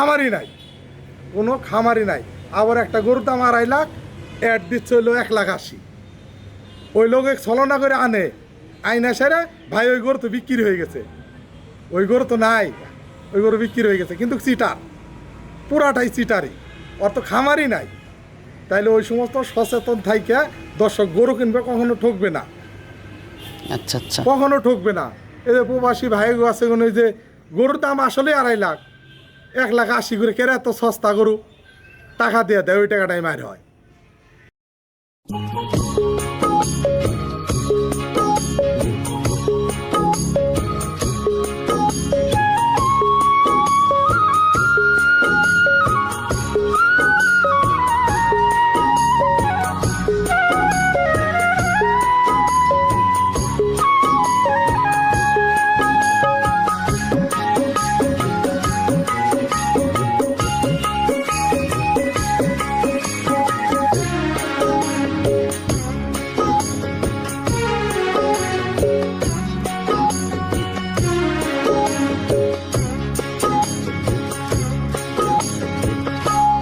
খামারই নাই, কোনো খামারই নাই। আবার একটা গরুর দাম 2.5 লাখ, অ্যাড দিচ্ছে হইলো 1,80,000। ওই লোকে ছলনা করে আনে, আইনা সেরে ভাই ওই গরু তো বিক্রি হয়ে গেছে, ওই গরু তো নাই, ওই গরু বিক্রি হয়ে গেছে, কিন্তু চিটার, পুরাটাই চিটারই, ওর তো খামারই নাই। তাইলে ওই সমস্ত সচেতন থাইকে দর্শক গরু কিনবে, কখনো ঠকবে না। আচ্ছা আচ্ছা, কখনো ঠকবে না। এই যে প্রবাসী ভাই আছে, ওই যে গরুর দাম আসলে 2.5 লাখ, 1,80,000 করে কেরে এত সস্তা গরু টাকা দিয়ে দেয়, ওই টাকাটাই মার হয়।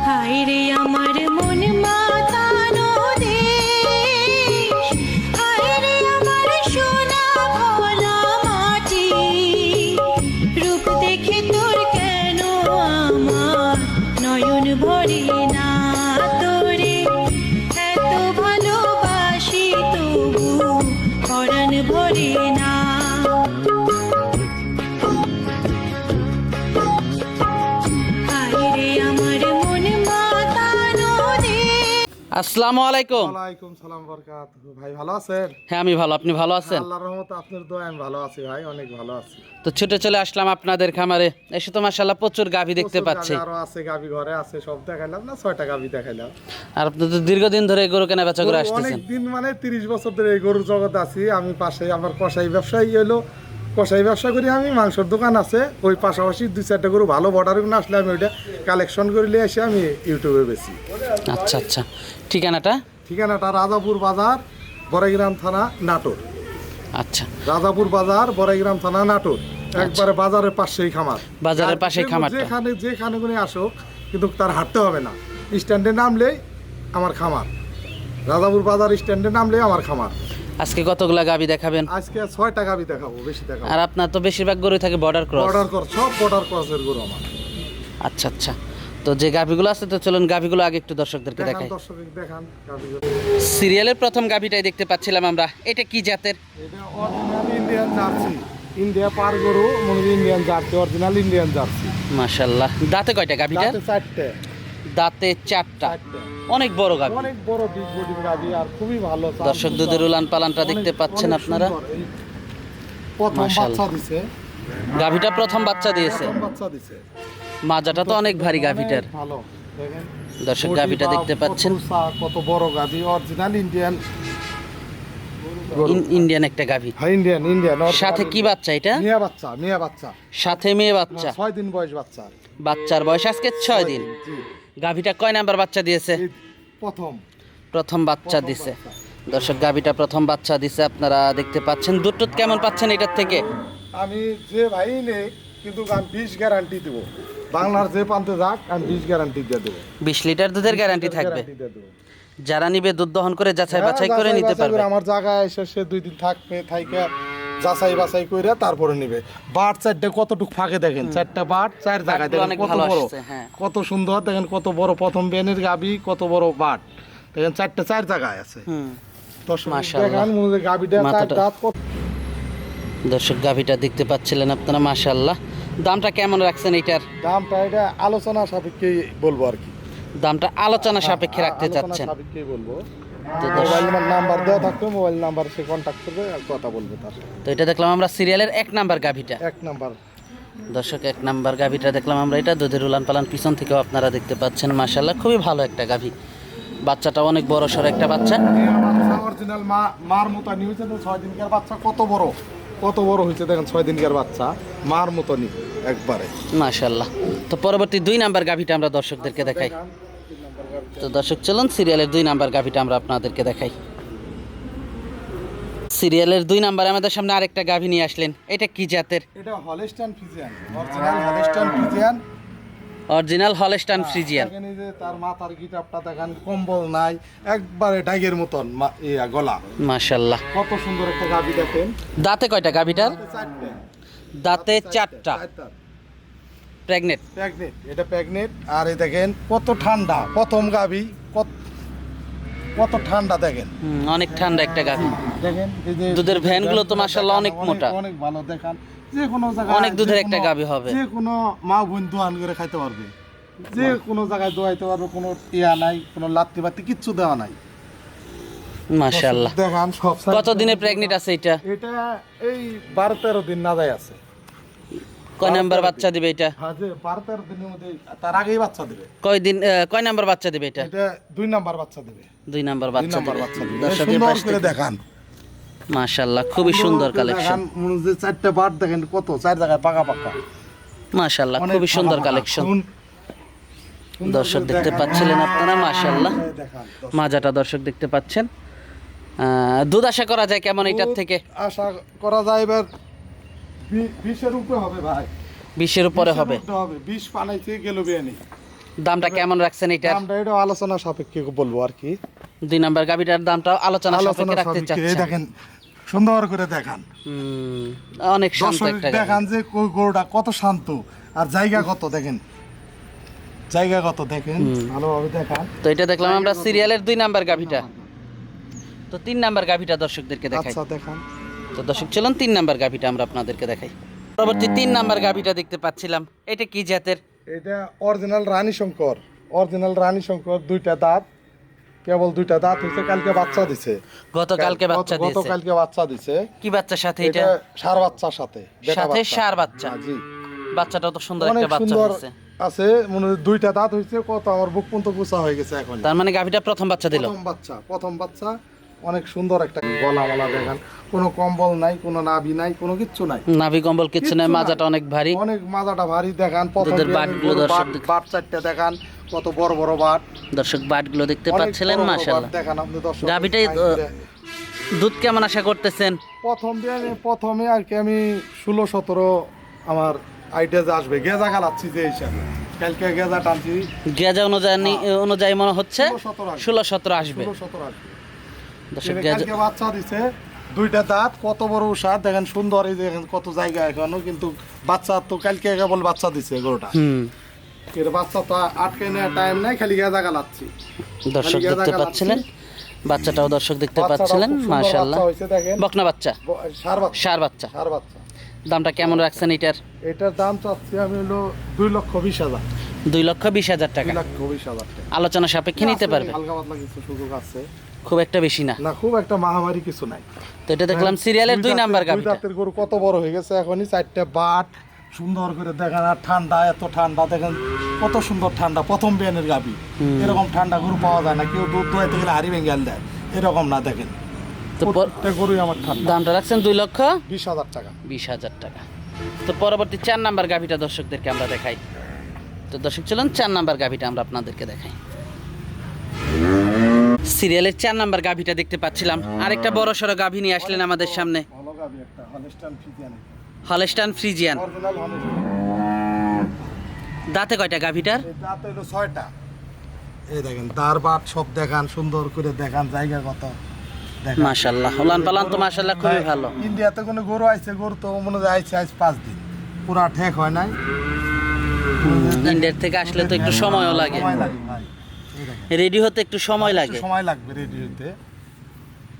হায়রে আমার মন মাতানো দেশ, হায়রে আমার সোনা ভোলা মাটি, রূপ দেখে তোর কেন আমার নয়ন ভরে না, তোরে এত ভালোবাসি তবু পরাণ ভরে না। আসসালামু আলাইকুম। ওয়ালাইকুম সালাম বারাকাতুহু। ভাই ভালো আছেন? হ্যাঁ আমি ভালো, আপনি ভালো আছেন? আল্লাহর রহমতে আপনার দোয়া আমি ভালো আছি ভাই, অনেক ভালো আছি। তো ছুটে চলে আসলাম আপনাদের খামারে, এসে তো মাশাআল্লাহ প্রচুর গাভী দেখতে প্রচুর পাচ্ছি। গাভী আরো আছে, গাভী ঘরে আছে, সব দেখাইলাম না, 6টা গাভী দেখাইলাম। আর আপনি তো দীর্ঘদিন ধরে গরু কেনা বেচা করে আসতেছেন। অনেক দিন, মানে 30 বছর ধরে এই গরুর জগতে আছি আমি। পাশে আমার কসাই ব্যবসায়ী হলো, কসাই ব্যবসা করি আমি, মাংসের দোকান আছে, ওই পাশাপাশি 2-4টা গরু ভালো বর্ডার গুলো আসলে আমি ওইটা কালেকশন করে নিয়ে এসে আমি ইউটিউবে বেশি। আচ্ছা আচ্ছা, ঠিকানাটা? ঠিকানাটা রাজাপুর বাজার, বড়াইগ্রাম থানা, নাটোর। আচ্ছা, রাজাপুর বাজার, বড়াইগ্রাম থানা, নাটোর। একবারে বাজারের পাশেই খামার, বাজারের পাশেই খামারটা। যেখানে কোনো আসুক, কিন্তু তার হাঁটতে হবে না, স্ট্যান্ডে নামলেই আমার খামার। রাজাপুর বাজার স্ট্যান্ডে নামলেই আমার খামার। আজকে কতগুলা গাভী দেখাবেন? আজকে 6টা গাভী দেখাবো, বেশি দেখাবো। আর আপনার তো বেশিরভাগ গরু থাকে বর্ডার ক্রস। সব বর্ডার ক্রসের গরু আমার। আচ্ছা আচ্ছা, তো যে গাভীগুলো আছে, তো চলুন গাভীগুলো আগে একটু দর্শকদেরকে দেখান, দেখাই। দর্শক দেখান গাভীগুলো। সিরিয়ালের প্রথম গাভীটাই দেখতে পাচ্ছিলাম আমরা, এটা কি জাতের? এটা অরিজিনাল ইন্ডিয়ান জার্সি, ইন্ডিয়া পার গরু, মনে হয় Indian jersey, original Indian jersey. মাশাআল্লাহ। দাঁতে কয়টা গাভীটা? দাঁতে 4টে। দাঁতে 4টা, অনেক বড় গাভী, অনেক বড় বিগ বডি গাভী, আর খুবই ভালো। দর্শক দুধের উলান পালানটা দেখতে পাচ্ছেন আপনারা। প্রথম মাশাআল্লাহ। বাচ্চা দিছে, গাভীটা প্রথম বাচ্চা দিয়েছে। প্রথম বাচ্চা দিছে। মাজাটা তো অনেক ভারী গাভীটার। অনেক ভালো, দেখেন দর্শক বডি গাভীটা বা দেখতে পাচ্ছেন, কত উঁচা, কত বড় গাভী, অরিজিনাল ইন্ডিয়ান। ইন্ডিয়ান একটা গাভী। হ্যাঁ, ইন্ডিয়ান ইন্ডিয়ান। সাথে কি বাচ্চা এটা? মেয়ে বাচ্চা, মেয়ে বাচ্চা, সাথে মেয়ে বাচ্চা। 6 দিন বয়স বাচ্চা। বাচ্চার বয়স আজকে 6 দিন। জি, গাভীটা কয় নাম্বার বাচ্চা দিয়েছে? এই প্রথম প্রথম বাচ্চা দিছে। দর্শক গাভীটা প্রথম বাচ্চা দিছে, আপনারা দেখতে পাচ্ছেন। দুধ টুধ কেমন পাচ্ছেন এটার থেকে? আমি যে ভাই নেই, কিন্তু আমি 20 গ্যারান্টি দেবো, বাংলার যে প্রান্তে যাক আমি 20 গ্যারান্টি দিয়ে দেবো। 20 লিটার দুধের গ্যারান্টি থাকবে। গ্যারান্টি দিয়ে দেবো। যারা নিবে দুধ দহন করে যাচাই বাছাই করে নিতে যাচাই পারবে। করে আমার জায়গায় এসে সে 2 দিন থাকবে, থাইকা যাচাই বাছাই করে তারপরে নিবে। বাট 4টে কতটুক ফাঁকে দেখেন, 4টা বাট 4 জায়গায় দেখেন, অনেক কত ভালো বড়, আসছে, হ্যাঁ। কত সুন্দর দেখেন, কত বড় প্রথম বেনের গাবি, কত বড় বাট দেখেন, 4টে 4 জায়গায় আছে। দর্শক মাশাআল্লাহ। দেখেন মুজে গাবিটা 4 মাথাটা- দাঁত কত। দর্শক গাভীটা দেখতে পাচ্ছিলেন আপনারা, মাশাআল্লাহ। দামটা কেমন রাখছেন এটার? দামটা এটা আলোচনা সাপেক্ষে বলবো আর কি, দামটা আলোচনা সাপেক্ষে রাখতে আলোচনা চাচ্ছেন। সাপেক্ষে বলবো। তো মোবাইল নাম্বার দেওয়া থাকবে, মোবাইল নাম্বার সে কন্ট্যাক্ট করবে আর কথা বলবে তার সাথে। তো এটা দেখলাম আমরা সিরিয়ালের 1 নাম্বার গাভীটা। 1 নাম্বার। দর্শক 1 নাম্বার গাভীটা দেখলাম আমরা, এটা দুধের উলান পালান পিছন থেকেও আপনারা দেখতে পাচ্ছেন, মাশাআল্লাহ খুবই ভালো একটা গাভী। বাচ্চাটা অনেক বড় সড় একটা বাচ্চা। অরিজিনাল মার মতনই হয়েছে, তো 6 দিনকার বাচ্চা, কত বড়, কত বড় হয়েছে দেখেন, 6 দিনকার বাচ্চা, মার মতনই একবারে, মাশাআল্লাহ। তো পরবর্তী 2 নাম্বার গাভীটা আমরা দর্শকদেরকে দেখাই। তো দর্শক চলুন সিরিয়ালের 2 নাম্বার গাভীটা আমরা আপনাদেরকে দেখাই। সিরিয়ালের 2 নাম্বারে আমাদের সামনে আরেকটা গাভী নিয়ে আসলেন, এটা কি জাতের? এটা Holstein Friesian, original Holstein Friesian, original Holstein Friesian. দেখেন এই যে তার মাথার গিটাপটা দেখেন, কম্বল নাই, একবারে ডাইগের মতন গলা। মাশাআল্লাহ, কত সুন্দর একটা গাভী দেখেন। দাঁতে কয়টা গাভিটার? চারটে। দাঁতে চারটা। প্রেগনেন্ট। প্রেগনেন্ট, এটা প্রেগনেন্ট। আর এই দেখেন কত ঠান্ডা, প্রথম গাভী, কত ঠান্ডা দেখেন। অনেক ঠান্ডা একটা গাভি। দেখেন এই যে দুধের ভ্যানগুলো তো মাশাআল্লাহ অনেক মোটা, অনেক ভালো দেখান। যে কোনো জায়গায় অনেক দুধের একটা গাভী হবে। যে কোনো মা বোন দোয়ান করে খাইতে পারবে, যে কোনো জায়গায় দোয়াইতে পারবে, কোনো ইয়া নাই, কোনো লাত্তি বাত্তি কিচ্ছু দেওয়া নাই। মাশাআল্লাহ। দেখান সব side কত দিনে প্রেগনেন্ট আছে এটা? এটা এই 12-13 দিন না যায় আছে। কয় নাম্বার বাচ্চা দিবে এটা? হ্যাঁ, যে 12-13 দিনের মধ্যে তার আগেই বাচ্চা দেবে। কয় নাম্বার বাচ্চা দিবে এটা? এটা 2 নাম্বার বাচ্চা দেবে। 2 নাম্বার 2 বাচ্চা নাম্বার দিবে। বাচ্চা দেবে। দর্শকের সুন্দর পাশ করে থেকে দেখান। মাশাআল্লাহ, খুবই সুন্দর কালেকশন। মনে যে 4টা বার দেখেন, কত 4 জায়গায় পাকা পাকা। মাশাআল্লাহ, অনেক খুবই সুন্দর পাকা পাকা। কালেকশন। সুন্দর দর্শক করে দেখতে দেখান। পাচ্ছিলেন আপনারা, মাশাআল্লাহ। দেখান। মাজাটা দর্শক দেখতে পাচ্ছেন। দুধ আশা করা যায় কেমন এটার থেকে? আশা করা যায় এবার 20-এর উপরে হবে ভাই। 20-এর উপরে হবে। 20 পানাইতে গেল বিয়ানি। দামটা কেমন রাখছেন এটার? দামটা এটা আলোচনা সাপেক্ষে বলবো আর কি। 2 নাম্বার গাভিটার দামটা আলোচনা সাপেক্ষে রাখতে এই চাচ্ছেন। দেখেন, সুন্দর করে দেখান। অনেক শান্ত দর্শক একটা গাভি। দেখান যে গরুটা কত শান্ত, আর জায়গা কত দেখেন, জায়গা কত দেখেন, ভালোভাবে দেখান। তো এটা দেখলাম আমরা সিরিয়ালের 2 নাম্বার গাভিটা। তো 3 নাম্বার গাভিটা দর্শকদেরকে দেখাই। আচ্ছা দেখান। তো দর্শক চলুন 3 নাম্বার গাভিটা আমরা আপনাদেরকে দেখাই। পরবর্তী 3 নাম্বার গাভিটা দেখতে পাচ্ছিলাম, এটা কি জাতের? এটা অরিজিনাল রানী শঙ্কর। অরিজিনাল রানী শঙ্কর, 2টা দাঁত, কেবল 2টা দাঁত হইছে, কালকে বাচ্চা দিছে। গতকালকে বাচ্চা দিয়েছে। গতকালকে বাচ্চা দিছে। কি বাচ্চার সাথে এটা? এটা ষাঁড় বাচ্চার সাথে, বেটা সাথে বাচ্চা। ষাঁড় বাচ্চা। হ্যাঁ, জি। বাচ্চাটাও তো সুন্দর অনেক একটা বাচ্চা সুন্দর হয়েছে। আছে, মনে হয় 2টা দাঁত হইছে, কত আমার বুক পর্যন্ত কুচা হয়ে গেছে এখন। তার মানে গাভিটা প্রথম বাচ্চা দিল। প্রথম বাচ্চা, অনেক সুন্দর একটা গলা মালা দেখান, কোনো কম্বল নাই, কোনো নাভি নাই, কোনো কিচ্ছু নাই, নাভি কম্বল কিচ্ছু নাই, মাজাটা অনেক ভারী। অনেক মাজাটা ভারী দেখান। প্রথম দুধের বাটগুলো দর্শক বাট 4টা দেখান, কত বড় বড় বাট। দর্শক বাটগুলো দেখতে অনেক পাচ্ছিলেন, বড় বড় মাশাআল্লাহ। বাট দেখান আপনি দর্শক। গাভিটাই দুধ কেমন আশা করতেছেন? প্রথমে আর কি আমি 16-17 আমার আইডিয়া আসবে, গেজা গালাচ্ছি যে হিসাবে, কালকে গেজা টানছি, গেজা অনুযায়ী মনে হচ্ছে 16-17 আসবে। 16-17 আসবে। দর্শক গেজা কালকে বাচ্চা দিছে, 2টা দাঁত, কত বড় উষাদ দেখেন, সুন্দর। এই দেখেন কত জায়গা এখনো, কিন্তু বাচ্চা তো কালকে কেবল বাচ্চা দিছে গরুটা। এর বাচ্চা তো আটকে নেওয়ার টাইম নাই, খালি গেজা গালাচ্ছি। দর্শক দেখতে পাচ্ছিলেন, বাচ্চাটাও দর্শক দেখতে পাচ্ছিলেন, মাশাআল্লাহ। বকনা বাচ্চা, ষাঁড় বাচ্চা। দামটা কেমন রাখছেন এটার? এটার দাম চাচ্ছি আমি হলো 2,20,000। 2,20,000 টাকা। 2,20,000 টাকা। আলোচনা সাপেক্ষে নিতে পারবে। হালকা পাতলা কিছু সুযোগ আছে, খুব একটা বেশি না। না খুব একটা মহামারী কিছু নাই। তো এটা দেখলাম সিরিয়ালের 2 নাম্বার দুই গাভিটা। দাঁতের গরু কত বড় হয়ে গেছে এখনই, 4টা বাট, সুন্দর করে দেখেন। আর ঠান্ডা, এত ঠান্ডা দেখেন, কত সুন্দর ঠান্ডা। প্রথম বিয়ানের গাভি, এরকম ঠান্ডা গরু পাওয়া যায় না। কেউ দুধ দোয়াইতে গেলে হাড়ি ভেঙে দেয়, এরকম না দেখেন। তো প্রত্যেকটা গরুই আমার ঠান্ডা। দামটা রাখছেন 2,20,000 টাকা। 2,20,000 টাকা। তো পরবর্তী 4 নাম্বার গাভিটা দর্শকদেরকে আমরা দেখাই। তো দর্শক চলুন 4 নাম্বার গাভিটা আমরা আপনাদেরকে দেখাই। সিরিয়ালের 4 নাম্বার গাভিটা দেখতে পাচ্ছিলাম, আরেকটা বড় সড়ো গাভি নিয়ে আসলেন আমাদের সামনে। ভালো গাভি একটা, Holstein Friesian. Holstein Friesian. Original Holstein. দাঁতে কয়টা গাভিটার? দাঁত হলো 6টা। এই দেখেন দাঁড় বাট সব দেখান, সুন্দর করে দেখান, জায়গা কত দেখেন। মাশাআল্লাহ, উলান পালান তো মাশাআল্লাহ খুবই ভালো। ইন্ডিয়াতে কোনো গরু আইছে, গরু তো মনে হয় আইছে আজ 5 দিন, পুরা ঠেক হয় নাই। ইন্ডিয়ার থেকে আসলে তো একটু সময়ও লাগে, সময় লাগে ভাই। এই দেখেন, রেডি হতে একটু সময় লাগে। একটু সময় লাগবে রেডি হতে,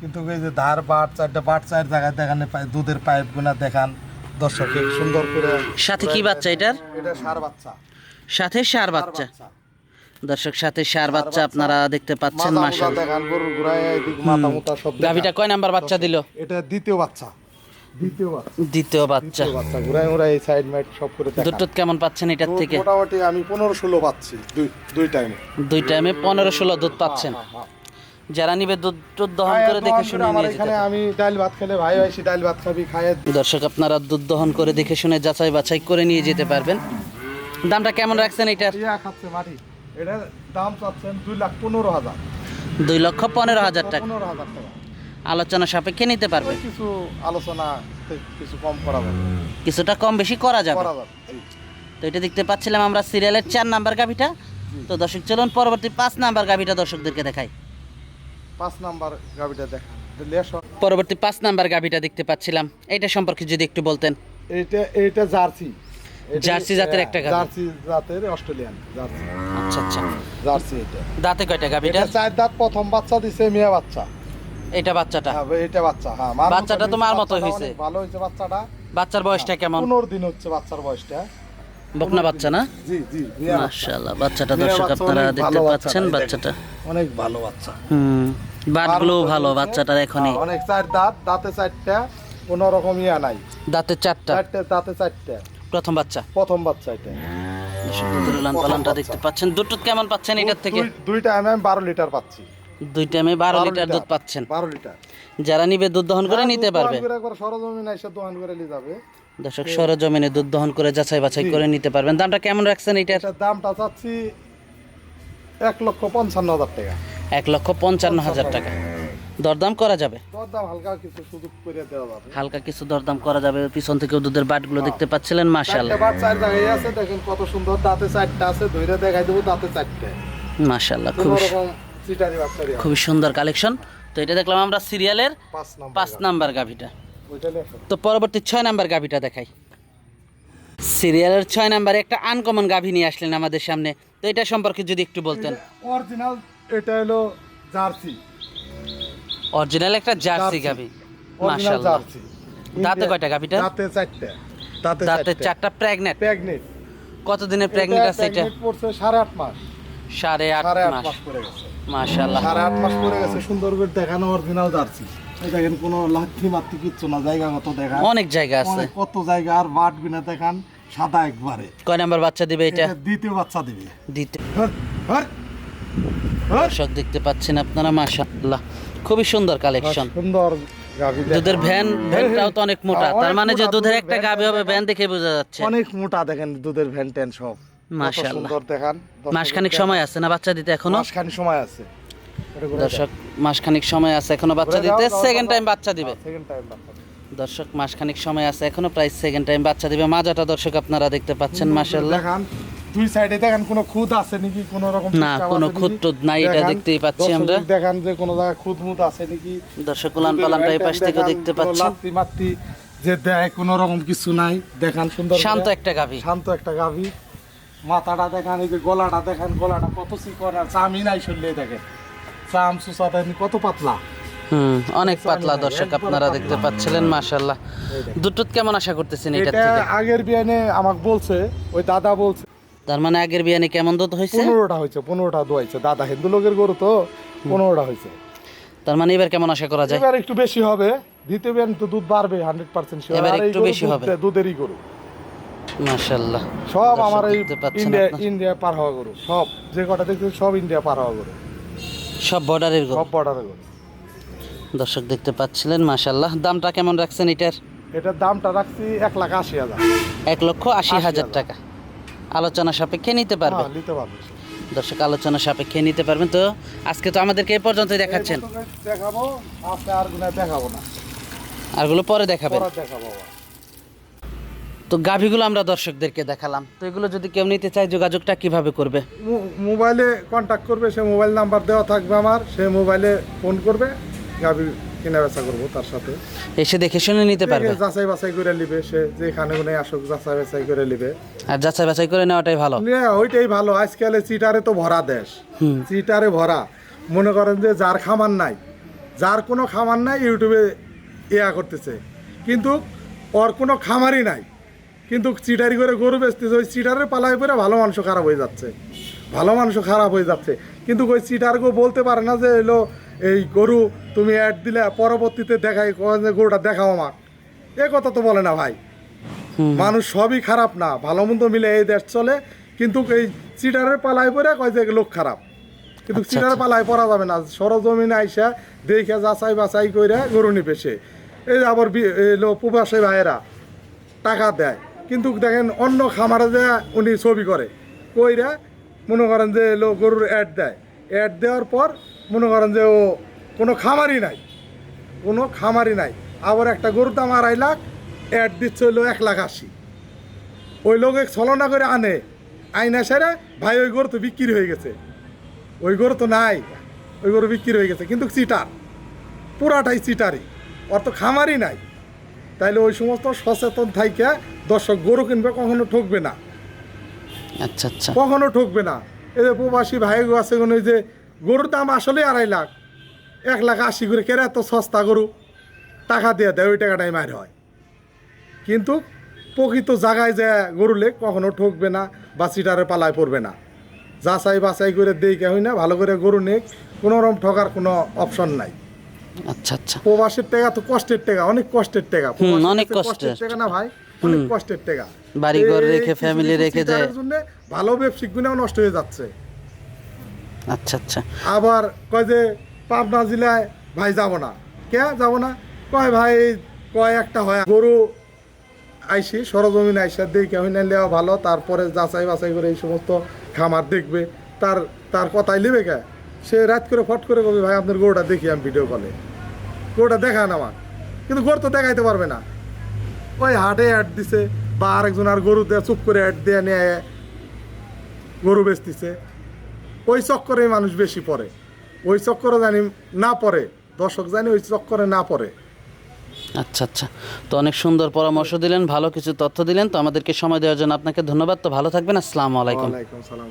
কিন্তু এই যে ধার বাট 4টা বাট 4 জায়গায় দেখান, দুধের পাইপ গুনা দেখান দর্শককে সুন্দর করে। সাথে কি বাচ্চা এটার? এটা ষাঁড় বাচ্চা। সাথে ষাঁড় বাচ্চা। দর্শক সাথে ষাঁড় বাচ্চা আপনারা দেখতে পাচ্ছেন, মাথা মাশাআল্লাহ। দেখান, গরুর ঘোড়ায় এদিক মাথা মুতা সব দেখান। গাভিটা কয় নাম্বার বাচ্চা দিল? এটা দ্বিতীয় বাচ্চা। দ্বিতীয় বাচ্চা। দ্বিতীয় বাচ্চা। দ্বিতীয় বাচ্চা, ঘোড়ায় ঘোড়ায় এই সাইড মাইড সব করে দেখান। দুধ কেমন পাচ্ছেন এটার থেকে? মোটামুটি আমি 15-16 পাচ্ছি, দুই টাইমে। 2 টাইমে 15-16 দুধ পাচ্ছেন। যারা নিবে দুধ দহন করে দেখে শুনে আমার নিয়ে যেতে এখানে পারে। আমি ডাল ভাত খেলে ভাই আইসি, ডাল ভাত খাবি, খাইয়ে দর্শক আপনারা দুধ দহন করে দেখে শুনে যাচাই বাছাই করে নিয়ে যেতে পারবেন। দামটা কেমন রাখছেন এটার? ইয়া খাচ্ছে মাটি। এটা দাম চাচ্ছেন 2,15,000। 2,15,000 টাকা। 15,000 টাকা। আলোচনা সাপেক্ষে নিতে পারবে। ওই কিছু আলোচনা, কিছু কম করা যাবে। কিছুটা কম বেশি করা যাবে। করা যাবে। তো এটা দেখতে পাচ্ছিলাম আমরা সিরিয়ালের 4 নাম্বার গাভিটা। তো দর্শক চলুন পরবর্তী 5 নাম্বার গাভিটা দর্শকদেরকে দেখাই। 5 নাম্বার গাবিটা দেখা পরবর্তী 5 নাম্বার গাভিটা দেখতে পাচ্ছিলাম, এটা সম্পর্কে যদি একটু বলতেন। এইটা জার্সি, জার্সি জাতের একটা গাভি। জার্সি জাতের অস্ট্রেলিয়ান জার্সি। আচ্ছা আচ্ছা, জার্সি এটা। দাঁতে কয়টা গাভিটা? এটা 4 দাঁত, প্রথম বাচ্চা দিছে মেয়ে বাচ্চা। এটা বাচ্চাটা? হ্যাঁ এটা বাচ্চা, হ্যাঁ বাচ্চাটা তো মার মতো হয়েছে। ভালো হয়েছে বাচ্চাটা। বাচ্চার বয়সটা কেমন? 15 দিন হচ্ছে বাচ্চার বয়সটা। বকনা বাচ্চা না? জি জি, মাশাআল্লাহ বাচ্চাটা দর্শক আপনারা দেখতে পাচ্ছেন, বাচ্চাটা অনেক ভালো বাচ্চা। বাটগুলো ভালো বাচ্চাটার এখনই। অনেক 4 দাঁত, দাঁতে 4টা, কোনো রকম ইয়া নাই। দাঁতে 4টা? দাঁতে 4টা। প্রথম বাচ্চা? প্রথম বাচ্চা এটা। উলান পালানটা দেখতে পাচ্ছেন। দুধ কেমন পাচ্ছেন এটার থেকে? দুইটা আমি 12 লিটার পাচ্ছি। 2 টাইমে 12 লিটার দুধ পাচ্ছেন। 12 লিটার। যারা নিবে দুধ দহন করে নিতে পারবে। একবার সরজমিনে এসে দহন করে নিয়ে যাবে। দর্শক সরজমিনে দুধ দহন করে যাচাই বাছাই করে নিতে পারবেন। দামটা কেমন রাখছেন এটার? এটার দামটা চাচ্ছি 1,55,000 টাকা। 1,55,000 টাকা। দরদাম করা যাবে? দরদাম হালকা কিছু সুযোগ করে দেওয়া যাবে। হালকা কিছু দরদাম করা যাবে। পিছন থেকেও দুধের বাটগুলো দেখতে পাচ্ছিলেন, মাশাআল্লাহ। বাট 4 জায়গায় আছে, দেখেন কত সুন্দর। দাঁতে 4টা আছে, ধইরা দেখাই দেব দাঁতে 4টা। মাশাআল্লাহ, কোনো রকম চিটারি বাচ্চারি। খুবই সুন্দর কালেকশন। তো এটা দেখলাম আমরা সিরিয়ালের 5 নাম্বার নাম্বার গাভিটা। ওইটা লেখো। তো পরবর্তী 6 নাম্বার গাভিটা দেখাই। সিরিয়ালের 6 নাম্বারে একটা আনকমন গাভি নিয়ে আসলেন আমাদের সামনে। তো এটা সম্পর্কে যদি একটু বলতেন। অরিজিনাল এটা হলো জার্সি। অরিজিনাল একটা জার্সি গাভি, মাশাআল্লাহ। জার্সি। দাঁতে কয়টা গাভিটা? দাঁতে 4টা। দাঁতে 4টা। প্রেগন্যান্ট? প্রেগনেন্ট। কত দিনের প্রেগন্যান্ট আছে এটা? প্রেগনেন্ট পড়ছে 8.5 মাস। 8.5 মাস মাস পরে গেছে। মাশাআল্লাহ। 8.5 মাস পরে গেছে। সুন্দর করে দেখানো অরিজিনাল জার্সি। এই দেখেন কোনো লাঠি মাত্রি কিচ্ছু না, জায়গাগত দেখান। অনেক জায়গা আছে। কত জায়গা। আর বাট বিনা দেখান সাদা একবারে। কয় নাম্বার বাচ্চা দিবে এটা? দ্বিতীয় বাচ্চা দিবে। দ্বিতীয়। হর দর্শক দেখতে পাচ্ছেন আপনারা, মাশাআল্লাহ খুবই সুন্দর কালেকশন। সুন্দর গাভী। দুধের ভ্যানটাও তো অনেক মোটা, তার মানে যে দুধের একটা গাভী হবে ভ্যান দেখে বোঝা যাচ্ছে। অনেক মোটা, দেখেন দুধের ভ্যান ট্যান সব। মাশাআল্লাহ। সুন্দর দেখান। মাসখানিক সময় আছে না বাচ্চা দিতে এখনো? মাসখানিক সময় আছে। দর্শক মাসখানিক সময় আছে এখনো বাচ্চা দিতে। সেকেন্ড টাইম বাচ্চা দিবে। সেকেন্ড টাইম বাচ্চা দিবে। দর্শক মাসখানিক সময় আছে এখনো, প্রায় সেকেন্ড টাইম বাচ্চা দিবে। মাজাটা দর্শক আপনারা দেখতে পাচ্ছেন, মাশাআল্লাহ। দেখান দুই সাইডে, দেখেন কোনো খুদ আছে নাকি, কোনো রকম না, কোনো খুদ টুদ নাই, এটা দেখতেই পাচ্ছি আমরা। দেখান যে কোনো জায়গায় খুদ মুদ আছে নাকি। দর্শক উলান পালানটা এই পাশ থেকে দেখতে পাচ্ছেন। লাত্তি মাত্তি যে দেয়, কোনো রকম কিছু নাই। দেখান সুন্দর শান্ত একটা গাভী। শান্ত একটা গাভী। মাথাটা দেখান, এই যে গলাটা দেখেন, গলাটা কত চিকন। আর চামই নাই শুনলে দেখেন, চাম সুসা দেখেন কত পাতলা। অনেক পাতলা। দর্শক আপনারা দেখতে পাচ্ছিলেন, মাশাআল্লাহ। দুধ কেমন আশা করতেছেন এটা এটা থেকে? আগের বিয়ানে আমাকে বলছে, ওই দাদা বলছে তার মানে আগের বিয়ানে কেমন দুধ হয়েছে? 15টা হয়েছে। 15টা দোয়াইছে দাদা, হিন্দু লোকের গরু তো। 15টা হয়েছে। তার মানে এবার কেমন আশা করা যায়? এবার একটু বেশি হবে। দ্বিতীয় বিয়ান তো দুধ বাড়বে 100% শিওর। এবার আর এই একটু গরু বেশি হবে। দুধেরই গরু মাশাআল্লাহ। সব দর্শক আমার এই দেখতে পাচ্ছেন ইন্ডিয়া আপনারা। ইন্ডিয়া পার হওয়া গরু সব। যে কটা দেখছেন সব ইন্ডিয়া পার হওয়া গরু, সব বর্ডারের গরু। সব বর্ডারের গরু। দর্শক দেখতে পাচ্ছিলেন, মাশাআল্লাহ। দামটা কেমন রাখছেন এটার? এটার দামটা রাখছি 1,80,000। 1,80,000 টাকা। আলোচনা সাপেক্ষে নিতে পারবে? হ্যাঁ, নিতে পারবে। দর্শক আলোচনা সাপেক্ষে নিতে পারবেন। তো আজকে তো আমাদেরকে এই পর্যন্তই দেখাচ্ছেন, এই পর্যন্ত দেখাবো। আজকে আর গুনা দেখাবো না, আরগুলো পরে দেখাবেন। পরে দেখাবো। তো গাভীগুলো আমরা দর্শকদেরকে দেখালাম। তো এগুলো যদি কেউ নিতে চায় যোগাযোগটা কিভাবে করবে? মোবাইলে কন্ট্যাক্ট করবে, সে মোবাইল নাম্বার দেওয়া থাকবে আমার, সে মোবাইলে ফোন করবে, গাভী কেনা বেচা করবো তার সাথে। এসে দেখে শুনে নিতে পারবে? যাচাই বাছাই করে নিবে, সে যেখানে গুনে আসুক যাচাই বাছাই করে নিবে। আর যাচাই বাছাই করে নেওয়াটাই ভালো। ওইটাই ভালো। আজকালে চিটারে তো ভরা দেশ, চিটারে ভরা। মনে করেন যে যার খামার নাই, যার কোনো খামার নাই, ইউটিউবে ইয়া করতেছে, কিন্তু ওর কোনো খামারই নাই, কিন্তু চিটারি করে গরু বেচতেছে। ওই চিটারের পালায় পরে ভালো মানুষ খারাপ হয়ে যাচ্ছে, ভালো মানুষ খারাপ হয়ে যাচ্ছে। কিন্তু ওই চিটারকেও বলতে পারে না যে এলো এই গরু তুমি অ্যাড দিলে পরবর্তীতে দেখাই গরুটা দেখাও আমার, এ কথা তো বলে না ভাই। মানুষ সবই খারাপ না, ভালো মন্দ মিলে এই দেশ চলে। কিন্তু এই চিটারের পালায় পরে কয় যে লোক খারাপ, কিন্তু চিটারের পালায় পড়া যাবে না। সরজমিনে আইসা দেখে যাচাই বাছাই করে গরু নিবে সে। এই আবার প্রবাসী ভাইয়েরা টাকা দেয়, কিন্তু দেখেন অন্য খামারে যে উনি ছবি করে কইরা মনে করেন যে গরুর অ্যাড দেয়। অ্যাড দেওয়ার পর মনে করেন যে ও কোনো খামারই নাই, কোনো খামারই নাই। আবার একটা গরুর দাম 2.5 লাখ, অ্যাড দিচ্ছে হলো 1,80,000। ওই লোক ছলনা করে আনে, আইনা সেরে ভাই ওই গরু তো বিক্রি হয়ে গেছে, ওই গরু তো নাই, ওই গরু বিক্রি হয়ে গেছে, কিন্তু চিটার, পুরাটাই চিটারই, ওর তো খামারই নাই। তাইলে ওই সমস্ত সচেতন থাইকে দর্শক গরু কিনবে, কখনো ঠকবে না, আচ্ছা আচ্ছা কখনো ঠকবে না। এই যে প্রবাসী ভাই আছে, ওই যে গরুর দাম আসলে 2.5 লাখ, 1,80,000 করে কেরা, এত সস্তা গরু টাকা দিয়ে দেয়, ওই টাকাটাই মার হয়। কিন্তু প্রকৃত জায়গায় যে গরু লেক কখনো ঠকবে না বা চিটারে পালায় পড়বে না, যাচাই বাছাই করে দেখে হয় না, ভালো করে গরু নেক, কোনো রকম ঠকার কোনো অপশন নাই। আচ্ছা আচ্ছা প্রবাসের টাকা তো কষ্টের টাকা, অনেক কষ্টের টাকা, অনেক কষ্টের টাকা না ভাই, অনেক কষ্টের টাকা। বাড়ি ঘর এই রেখে কিছু ফ্যামিলি কিছু রেখে যায়। চিটারের জন্য ভালো ব্যবসায়িক গুণেও নষ্ট হয়ে যাচ্ছে। আচ্ছা আচ্ছা আবার কয় যে পাবনা জেলায় ভাই যাব না, কে যাব না, কয় ভাই কয় একটা হয় গরু আইসি সরজমিন আইসা দেখে হই না লেওয়া ভালো, তারপরে যাচাই বাছাই করে এই সমস্ত খামার দেখবে, তার কথাই নেবে কে, সে রাত করে ফট করে বলবে ভাই আপনার গরুটা দেখি আমি ভিডিও কলে, গরুটা দেখান আমার, কিন্তু গরু তো দেখাইতে পারবে না, ওই হাটে অ্যাড দিছে বা আরেকজন আর গরু দিয়ে চুপ করে অ্যাড দিয়ে নিয়ে গরু বেচতিছে, ওই চক্করে মানুষ বেশি পড়ে, ওই চক্করে জানি না পড়ে, দর্শক জানি ওই চক্করে না পড়ে। আচ্ছা আচ্ছা তো অনেক সুন্দর পরামর্শ দিলেন, ভালো কিছু তথ্য দিলেন, তো আমাদেরকে সময় দেওয়ার জন্য আপনাকে ধন্যবাদ। তো ভালো থাকবেন, আসসালামু আলাইকুম। ওয়ালাইকুম সালাম।